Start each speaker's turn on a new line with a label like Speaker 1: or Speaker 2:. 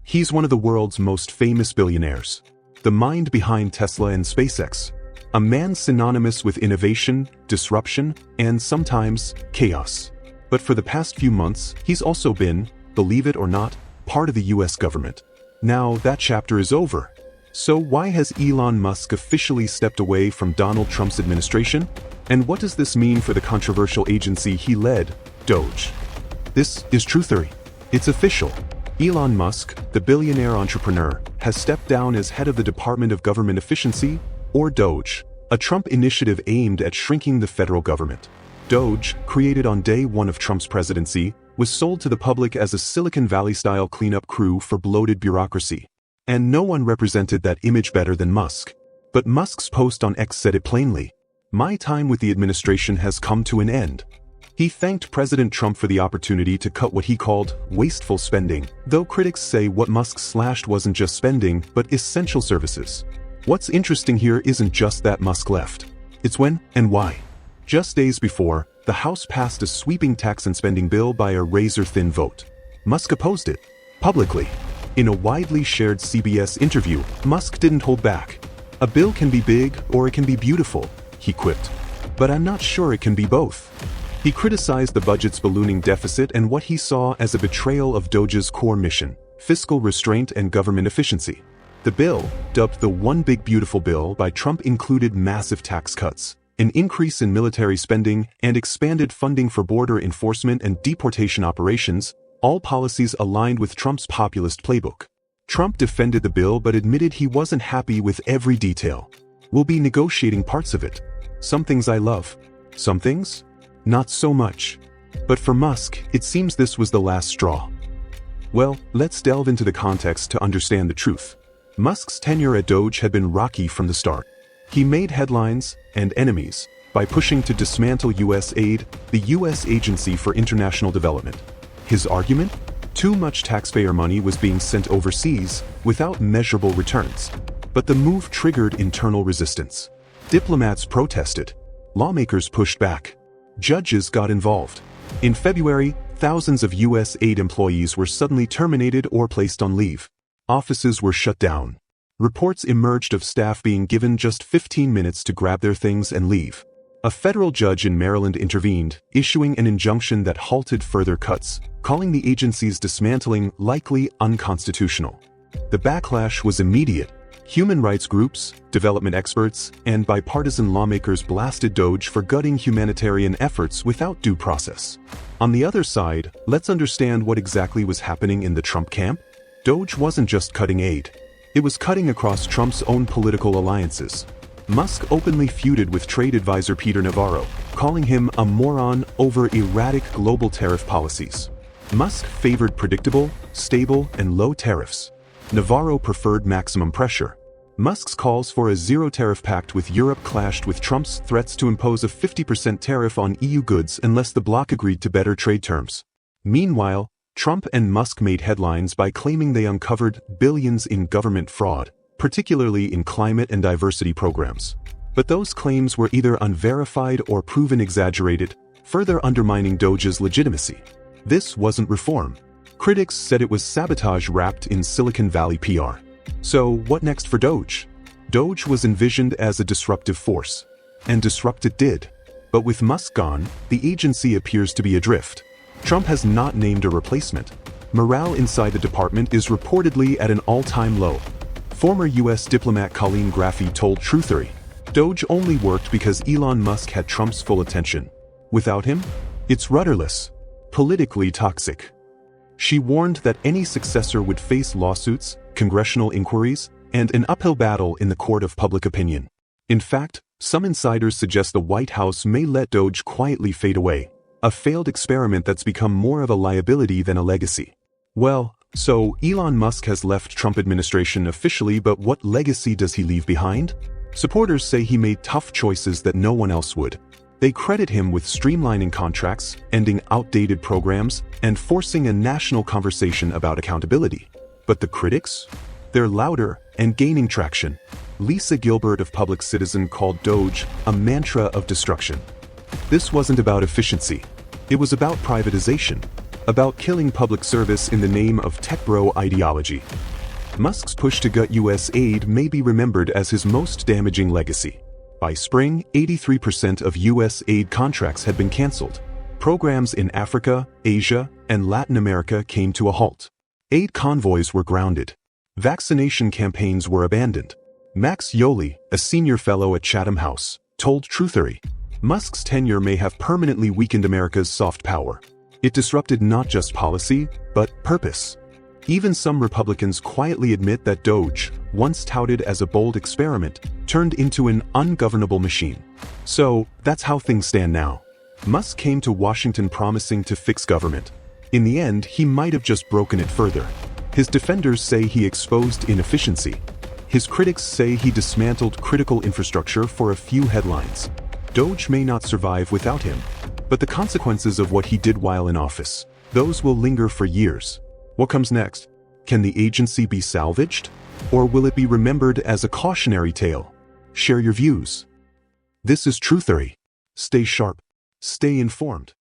Speaker 1: He's one of the world's most famous billionaires. The mind behind Tesla and SpaceX. A man synonymous with innovation, disruption, and sometimes chaos. But for the past few months, he's also been, believe it or not, part of the US government. Now that chapter is over. So why has Elon Musk officially stepped away from Donald Trump's administration? And what does this mean for the controversial agency he led, DOGE? This is Truthory. It's official. Elon Musk, the billionaire entrepreneur, has stepped down as head of the Department of Government Efficiency, or DOGE, a Trump initiative aimed at shrinking the federal government. DOGE, created on day one of Trump's presidency, was sold to the public as a Silicon Valley-style cleanup crew for bloated bureaucracy. And no one represented that image better than Musk. But Musk's post on X said it plainly. My time with the administration has come to an end. He thanked President Trump for the opportunity to cut what he called wasteful spending, though critics say what Musk slashed wasn't just spending, but essential services. What's interesting here isn't just that Musk left. It's when and why. Just days before, the House passed a sweeping tax and spending bill by a razor-thin vote. Musk opposed it, publicly. In a widely shared CBS interview, Musk didn't hold back. A bill can be big or it can be beautiful, he quipped. But I'm not sure it can be both. He criticized the budget's ballooning deficit and what he saw as a betrayal of DOGE's core mission, fiscal restraint and government efficiency. The bill, dubbed the One Big Beautiful Bill by Trump, included massive tax cuts, an increase in military spending, and expanded funding for border enforcement and deportation operations, all policies aligned with Trump's populist playbook. Trump defended the bill but admitted he wasn't happy with every detail. We'll be negotiating parts of it. Some things I love. Some things? Not so much. But for Musk, it seems this was the last straw. Well, let's delve into the context to understand the truth. Musk's tenure at DOGE had been rocky from the start. He made headlines and enemies by pushing to dismantle USAID, the U.S. Agency for International Development. His argument? Too much taxpayer money was being sent overseas without measurable returns. But the move triggered internal resistance. Diplomats protested. Lawmakers pushed back. Judges got involved. In February, thousands of USAID employees were suddenly terminated or placed on leave. Offices were shut down. Reports emerged of staff being given just 15 minutes to grab their things and leave. A federal judge in Maryland intervened, issuing an injunction that halted further cuts, calling the agency's dismantling likely unconstitutional. The backlash was immediate. Human rights groups, development experts, and bipartisan lawmakers blasted DOGE for gutting humanitarian efforts without due process. On the other side, let's understand what exactly was happening in the Trump camp. DOGE wasn't just cutting aid. It was cutting across Trump's own political alliances. Musk openly feuded with trade advisor Peter Navarro, calling him a moron over erratic global tariff policies. Musk favored predictable, stable, and low tariffs. Navarro preferred maximum pressure. Musk's calls for a zero-tariff pact with Europe clashed with Trump's threats to impose a 50% tariff on EU goods unless the bloc agreed to better trade terms. Meanwhile, Trump and Musk made headlines by claiming they uncovered billions in government fraud, particularly in climate and diversity programs. But those claims were either unverified or proven exaggerated, further undermining DOGE's legitimacy. This wasn't reform. Critics said it was sabotage wrapped in Silicon Valley PR. So what next for DOGE? DOGE was envisioned as a disruptive force. And disrupt it did. But with Musk gone, the agency appears to be adrift. Trump has not named a replacement. Morale inside the department is reportedly at an all-time low. Former US diplomat Colleen Graffy told Truthory, DOGE only worked because Elon Musk had Trump's full attention. Without him, it's rudderless, politically toxic. She warned that any successor would face lawsuits, congressional inquiries, and an uphill battle in the court of public opinion. In fact, some insiders suggest the White House may let DOGE quietly fade away, a failed experiment that's become more of a liability than a legacy. Well, so Elon Musk has left Trump administration officially, but what legacy does he leave behind? Supporters say he made tough choices that no one else would. They credit him with streamlining contracts, ending outdated programs, and forcing a national conversation about accountability. But the critics? They're louder and gaining traction. Lisa Gilbert of Public Citizen called DOGE a mantra of destruction. This wasn't about efficiency. It was about privatization. about killing public service in the name of tech bro ideology. Musk's push to gut USAID may be remembered as his most damaging legacy. By spring, 83% of USAID contracts had been canceled. Programs in Africa, Asia, and Latin America came to a halt. Aid convoys were grounded. Vaccination campaigns were abandoned. Max Yoli, a senior fellow at Chatham House, told Truthory, Musk's tenure may have permanently weakened America's soft power. It disrupted not just policy, but purpose. Even some Republicans quietly admit that DOGE, once touted as a bold experiment, turned into an ungovernable machine. So, that's how things stand now. Musk came to Washington promising to fix government. In the end, he might have just broken it further. His defenders say he exposed inefficiency. His critics say he dismantled critical infrastructure for a few headlines. DOGE may not survive without him, but the consequences of what he did while in office, those will linger for years. What comes next? Can the agency be salvaged? Or will it be remembered as a cautionary tale? Share your views. This is Truthory. Stay sharp. Stay informed.